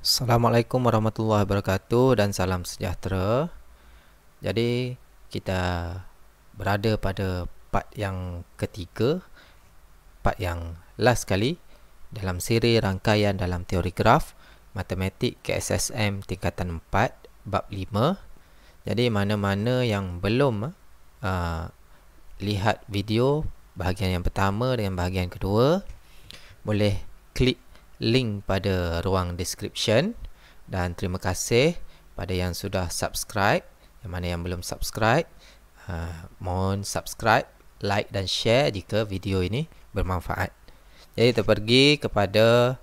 Assalamualaikum warahmatullahi wabarakatuh dan salam sejahtera. Jadi kita berada pada part yang ketiga, part yang last kali dalam siri rangkaian dalam teori graf matematik KSSM tingkatan 4 bab 5. Jadi mana-mana yang belum lihat video bahagian yang pertama dan bahagian kedua, boleh klik link pada ruang description. Dan terima kasih pada yang sudah subscribe. Yang mana yang belum subscribe, mohon subscribe, like dan share jika video ini bermanfaat. Jadi kita pergi kepada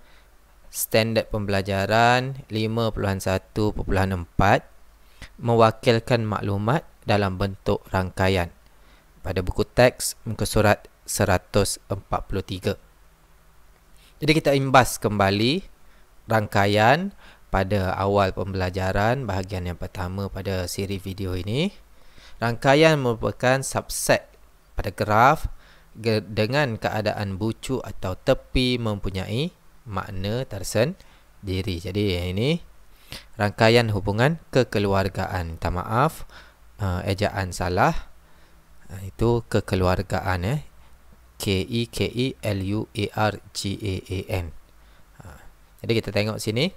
standard pembelajaran 5.1.4, mewakilkan maklumat dalam bentuk rangkaian, pada buku teks muka surat 143. Jadi kita imbas kembali rangkaian pada awal pembelajaran bahagian yang pertama pada siri video ini. Rangkaian merupakan subset pada graf dengan keadaan bucu atau tepi mempunyai makna tersendiri. Jadi ini rangkaian hubungan kekeluargaan. Minta maaf, ejaan salah. Itu kekeluargaan, Kekeluargaan. Jadi kita tengok sini.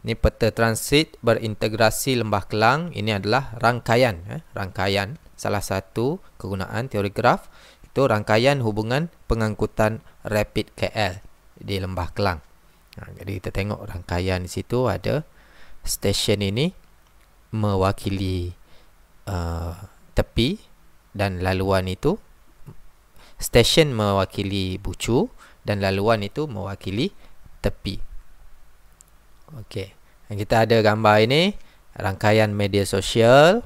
Ini peta transit berintegrasi Lembah Kelang. Ini adalah rangkaian. Rangkaian. Salah satu kegunaan teori graf itu rangkaian hubungan pengangkutan rapid KL di Lembah Kelang. Jadi kita tengok rangkaian di situ ada stesen ini mewakili tepi dan laluan itu. Stesen mewakili bucu dan laluan itu mewakili tepi. Okey. Yang kita ada gambar ini rangkaian media sosial.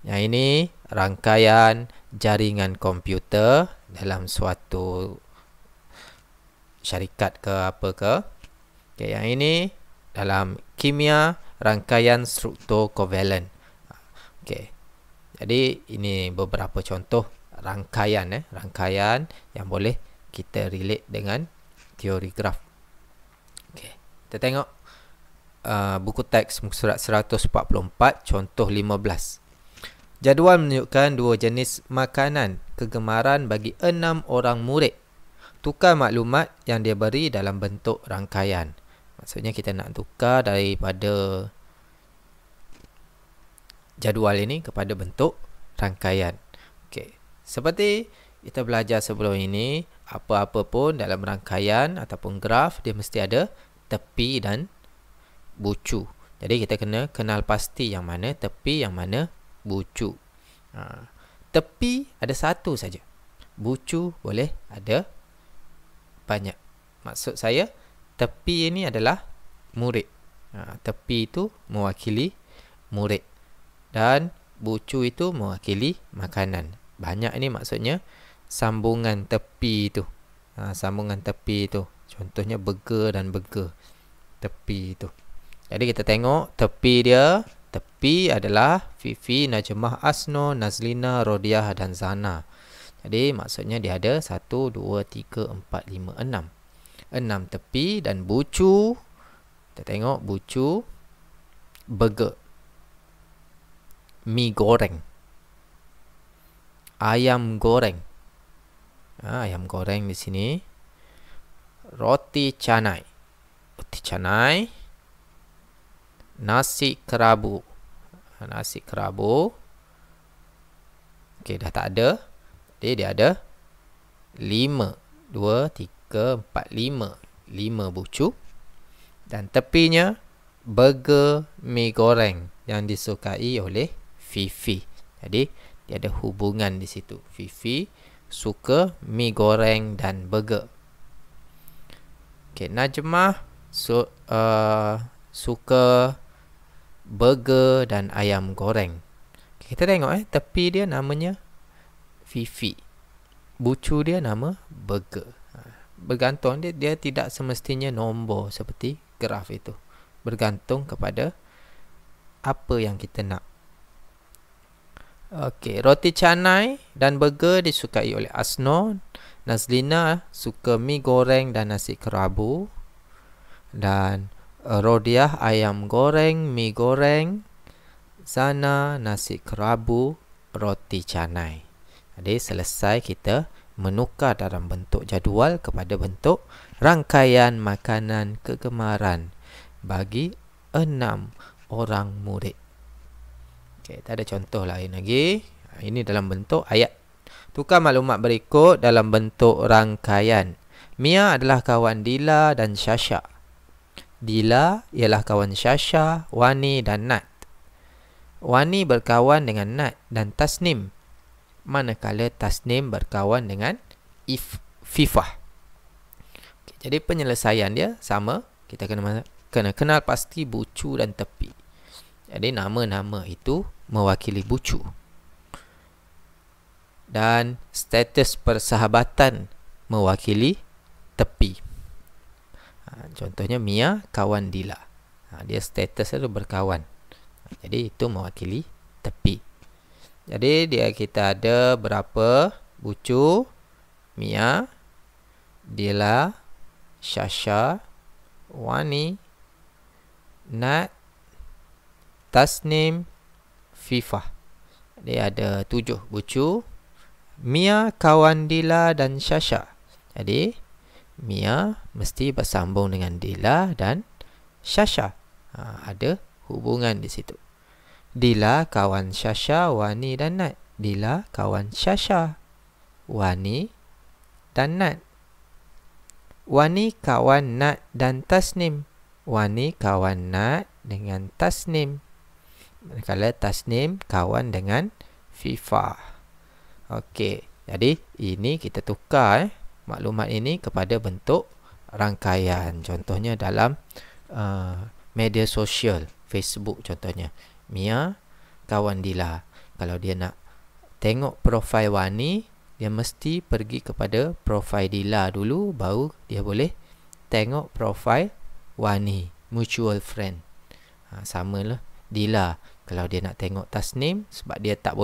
Yang ini rangkaian jaringan komputer dalam suatu syarikat ke apa ke. Okey, yang ini dalam kimia rangkaian struktur kovalen. Okey. Jadi ini beberapa contoh rangkaian rangkaian yang boleh kita relate dengan teori graf. Okey, kita tengok buku teks muka surat 144 contoh 15. Jadual menunjukkan dua jenis makanan kegemaran bagi 6 orang murid. Tukar maklumat yang dia beri dalam bentuk rangkaian. Maksudnya kita nak tukar daripada jadual ini kepada bentuk rangkaian. Okey. Seperti kita belajar sebelum ini, apa-apa pun dalam rangkaian ataupun graf, dia mesti ada tepi dan bucu. Jadi kita kena kenal pasti yang mana tepi, yang mana bucu. Tepi ada satu saja. Bucu boleh ada banyak. Maksud saya, tepi ini adalah murid. Tepi itu mewakili murid. Dan bucu itu mewakili makanan. Banyak ini maksudnya sambungan tepi itu. Sambungan tepi itu. Contohnya burger dan burger. Tepi itu. Jadi kita tengok tepi dia. Tepi adalah Fifi, Najmah, Asno, Nazlina, Rodiah dan Zana. Jadi maksudnya dia ada 1, 2, 3, 4, 5, 6. 6 tepi dan bucu. Kita tengok bucu. Burger. Mi goreng. Ayam goreng. Ayam goreng di sini. Roti canai. Roti canai. Nasi kerabu. Nasi kerabu. Okey, dah tak ada. Jadi dia ada 5. 2, 3, 4, 5. 5 bucu. Dan tepinya burger mi goreng yang disukai oleh Fifi. Jadi dia ada hubungan di situ. Fifi suka mi goreng dan burger. Okey, Najmah suka burger dan ayam goreng. Okay, kita tengok tepi dia namanya Fifi. Bucu dia nama burger. Bergantung dia tidak semestinya nombor seperti graf itu. Bergantung kepada apa yang kita nak. Okey, roti canai dan burger disukai oleh Asno. Nazlina suka mi goreng dan nasi kerabu. Dan Rodiah ayam goreng, mi goreng. Sana nasi kerabu, roti canai. Jadi selesai kita menukar dalam bentuk jadual kepada bentuk rangkaian makanan kegemaran bagi 6 orang murid. Okey, tak ada contoh lain lagi. Ini dalam bentuk ayat. Tukar maklumat berikut dalam bentuk rangkaian. Mia adalah kawan Dila dan Syasha. Dila ialah kawan Syasha, Wani dan Nat. Wani berkawan dengan Nat dan Tasnim, manakala Tasnim berkawan dengan Fifah. Okay, jadi penyelesaian dia sama. Kita kena kenal pasti bucu dan tepi. Jadi nama-nama itu mewakili bucu. Dan status persahabatan mewakili tepi. Contohnya Mia kawan Dila. Dia status itu berkawan. Jadi itu mewakili tepi. Jadi kita ada berapa bucu? Mia, Dila, Syasha, Wani, Nat, Tasnim, Fifah. Dia ada 7 bucu. Mia kawan Dila dan Syasha. Jadi Mia mesti bersambung dengan Dila dan Syasha. Ada hubungan di situ. Dila kawan Syasha, Wani dan Nat. Dila kawan Syasha, Wani dan Nat. Wani kawan Nat dan Tasnim. Wani kawan Nat dengan Tasnim. Manakala Tasnim kawan dengan Fifah. Okey, jadi ini kita tukar maklumat ini kepada bentuk rangkaian. Contohnya dalam media sosial, Facebook contohnya. Mia kawan Dila. Kalau dia nak tengok profil Wani, dia mesti pergi kepada profil Dila dulu, baru dia boleh tengok profil Wani, mutual friend. Samalah Dila. Kalau dia nak tengok Tasnim, sebab dia tak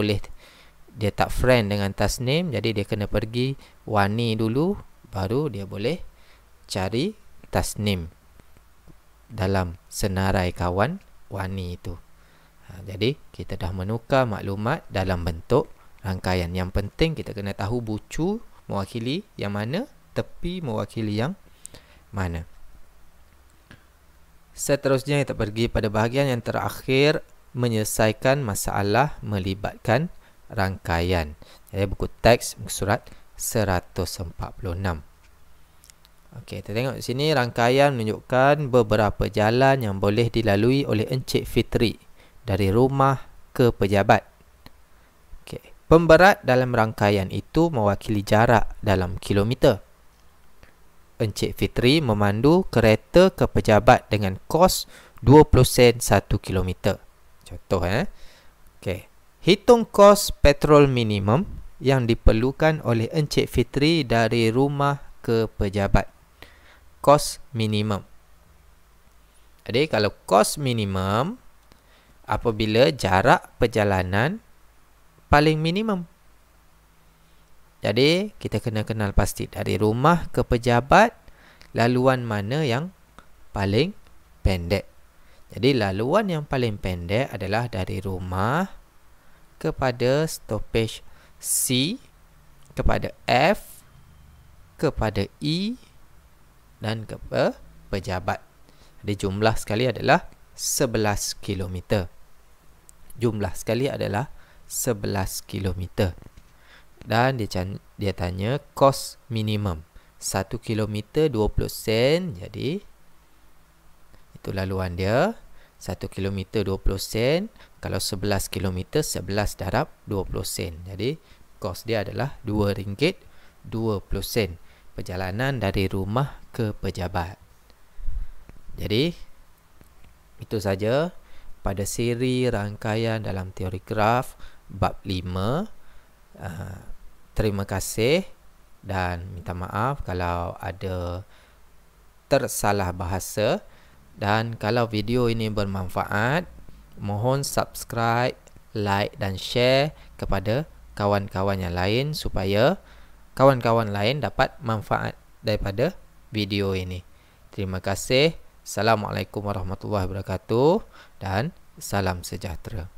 friend dengan Tasnim, jadi dia kena pergi Wani dulu, baru dia boleh cari Tasnim dalam senarai kawan Wani itu. Jadi kita dah menukar maklumat dalam bentuk rangkaian. Yang penting kita kena tahu bucu mewakili yang mana, tepi mewakili yang mana. Seterusnya kita pergi pada bahagian yang terakhir, menyelesaikan masalah melibatkan rangkaian. Jadi buku teks muka surat 146. Okey, kita tengok di sini rangkaian menunjukkan beberapa jalan yang boleh dilalui oleh Encik Fitri dari rumah ke pejabat. Okey, pemberat dalam rangkaian itu mewakili jarak dalam kilometer. Encik Fitri memandu kereta ke pejabat dengan kos 20 sen 1 kilometer. Contoh Okey. Hitung kos petrol minimum yang diperlukan oleh Encik Fitri dari rumah ke pejabat. Kos minimum. Jadi kalau kos minimum apabila jarak perjalanan paling minimum. Jadi kita kena kenal pasti dari rumah ke pejabat, laluan mana yang paling pendek. Jadi laluan yang paling pendek adalah dari rumah kepada stopej C, kepada F, kepada E dan ke pejabat. Jadi jumlah sekali adalah 11 km. Jumlah sekali adalah 11 km. Dan dia tanya kos minimum 1 km 20 sen. Jadi itu laluan dia, 1 km 20 sen. Kalau 11 km 11 darab 20 sen. Jadi kos dia adalah RM2.20 perjalanan dari rumah ke pejabat. Jadi itu saja pada siri rangkaian dalam teori graf bab 5. Terima kasih dan minta maaf kalau ada tersalah bahasa. Dan kalau video ini bermanfaat, mohon subscribe, like dan share kepada kawan-kawan yang lain supaya kawan-kawan lain dapat manfaat daripada video ini. Terima kasih. Assalamualaikum warahmatullahi wabarakatuh dan salam sejahtera.